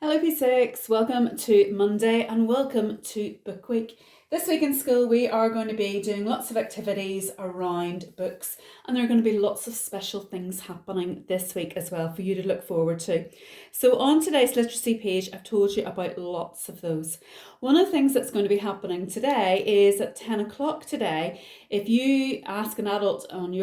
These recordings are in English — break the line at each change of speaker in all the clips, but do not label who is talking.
Hello P6, welcome to Monday and welcome to Book Week. This week in school we are going to be doing lots of activities around books, and there are going to be lots of special things happening this week as well for you to look forward to. So on today's literacy page I've told you about lots of those. One of the things that's going to be happening today is at 10 o'clock today, if you ask an adult in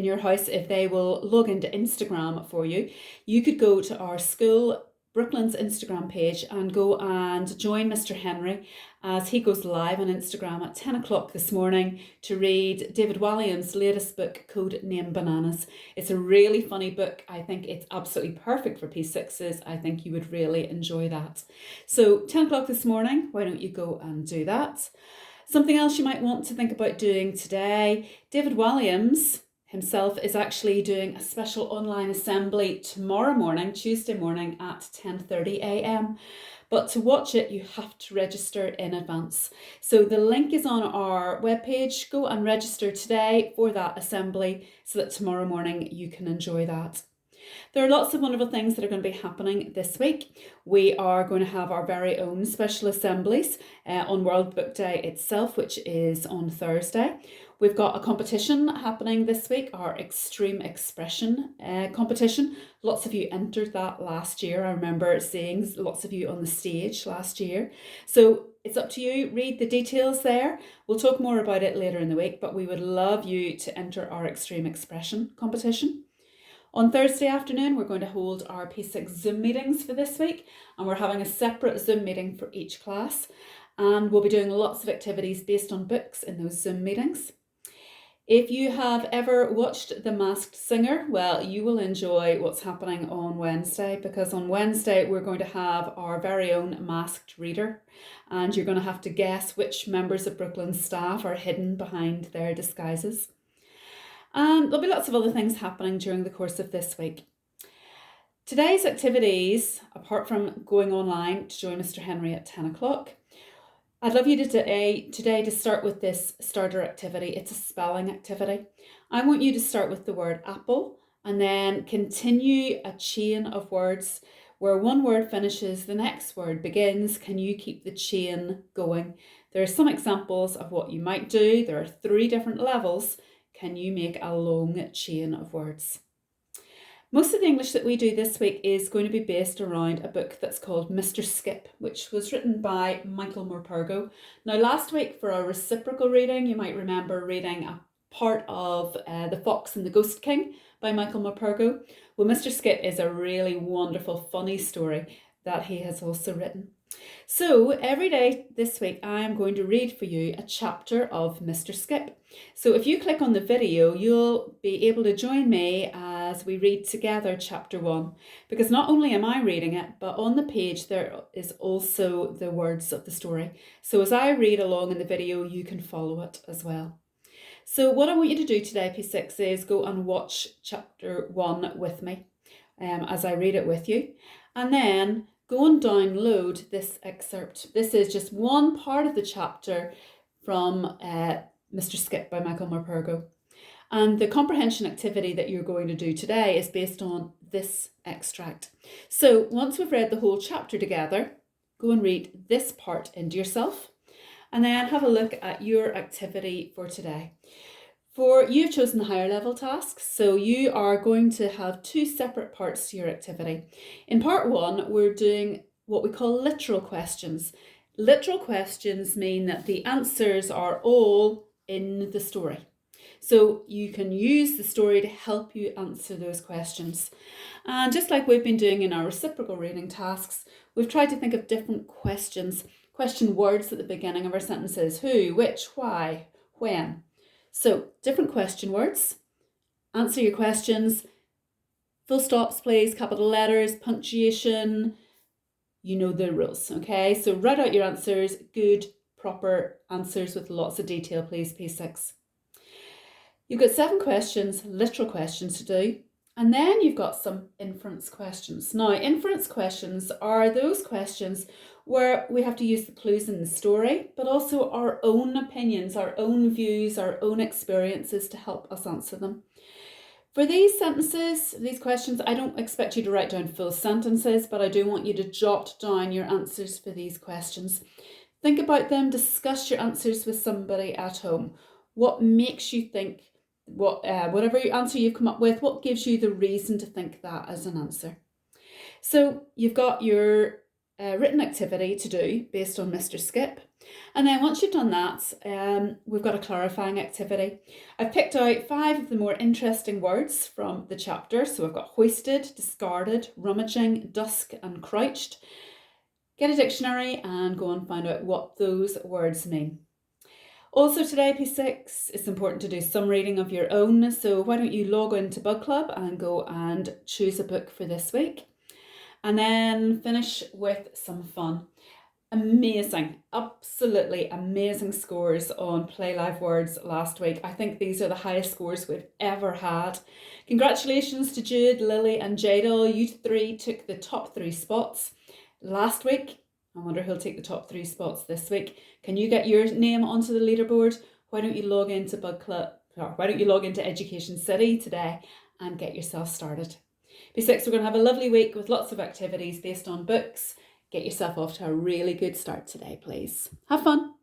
your house if they will log into Instagram for you, you could go to our school Brooklyn's Instagram page and go and join Mr. Henry as he goes live on Instagram at 10 o'clock this morning to read David Walliams' latest book, Code Name Bananas. It's a really funny book. I think it's absolutely perfect for P6s. I think you would really enjoy that. So 10 o'clock this morning, why don't you go and do that? Something else you might want to think about doing today, David Walliams himself is actually doing a special online assembly tomorrow morning, Tuesday morning at 10:30 a.m. But to watch it, you have to register in advance. So the link is on our webpage. Go and register today for that assembly so that tomorrow morning you can enjoy that. There are lots of wonderful things that are going to be happening this week. We are going to have our very own special assemblies on World Book Day itself, which is on Thursday. We've got a competition happening this week, our Extreme Expression competition. Lots of you entered that last year. I remember seeing lots of you on the stage last year. So it's up to you. Read the details there. We'll talk more about it later in the week, but we would love you to enter our Extreme Expression competition. On Thursday afternoon, we're going to hold our P6 Zoom meetings for this week, and we're having a separate Zoom meeting for each class. And we'll be doing lots of activities based on books in those Zoom meetings. If you have ever watched The Masked Singer, well, you will enjoy what's happening on Wednesday, because on Wednesday we're going to have our very own masked reader, and you're going to have to guess which members of Brooklyn's staff are hidden behind their disguises. And there'll be lots of other things happening during the course of this week. Today's activities, apart from going online to join Mr. Henry at 10 o'clock, I'd love you today to start with this starter activity. It's a spelling activity. I want you to start with the word apple and then continue a chain of words where one word finishes, the next word begins. Can you keep the chain going? There are some examples of what you might do. There are 3 different levels. Can you make a long chain of words? Most of the English that we do this week is going to be based around a book that's called Mr. Skip, which was written by Michael Morpurgo. Now, last week for our reciprocal reading, you might remember reading a part of The Fox and the Ghost King by Michael Morpurgo. Well, Mr. Skip is a really wonderful, funny story that he has also written. So every day this week I am going to read for you a chapter of Mr. Skip. So if you click on the video, you'll be able to join me as we read together chapter 1, because not only am I reading it, but on the page there is also the words of the story. So as I read along in the video, you can follow it as well. So what I want you to do today, P6, is go and watch chapter 1 with me as I read it with you, and then go and download this excerpt. This is just one part of the chapter from Mr. Skip by Michael Morpurgo. And the comprehension activity that you're going to do today is based on this extract. So once we've read the whole chapter together, go and read this part into yourself, and then have a look at your activity for today. You've chosen the higher level tasks, so you are going to have 2 separate parts to your activity. In part 1, we're doing what we call literal questions. Literal questions mean that the answers are all in the story. So you can use the story to help you answer those questions. And just like we've been doing in our reciprocal reading tasks, we've tried to think of different questions, question words at the beginning of our sentences: who, which, why, when. So, different question words. Answer your questions. Full stops, please, capital letters, punctuation. You know the rules, okay? So write out your answers, good, proper answers with lots of detail, please, P6. You've got 7 questions, literal questions to do. And then you've got some inference questions. Now, inference questions are those questions where we have to use the clues in the story, but also our own opinions, our own views, our own experiences to help us answer them. For these sentences, these questions, I don't expect you to write down full sentences, but I do want you to jot down your answers for these questions. Think about them, discuss your answers with somebody at home. What makes you think, whatever answer you've come up with, what gives you the reason to think that as an answer? So you've got your written activity to do based on Mr. Skip. And then once you've done that, we've got a clarifying activity. I've picked out 5 of the more interesting words from the chapter. So I've got hoisted, discarded, rummaging, dusk and crouched. Get a dictionary and go and find out what those words mean. Also today, P6, it's important to do some reading of your own. So why don't you log into Bug Club and go and choose a book for this week. And then finish with some fun. Amazing, absolutely amazing scores on Play Live Words last week. I think these are the highest scores we've ever had. Congratulations to Jude, Lily and Jadal. You 3 took the top 3 spots last week. I wonder who'll take the top 3 spots this week. Can you get your name onto the leaderboard? Why don't you log into Bug Club, or why don't you log into Education City today and get yourself started? P6, we're going to have a lovely week with lots of activities based on books. Get yourself off to a really good start today, please. Have fun.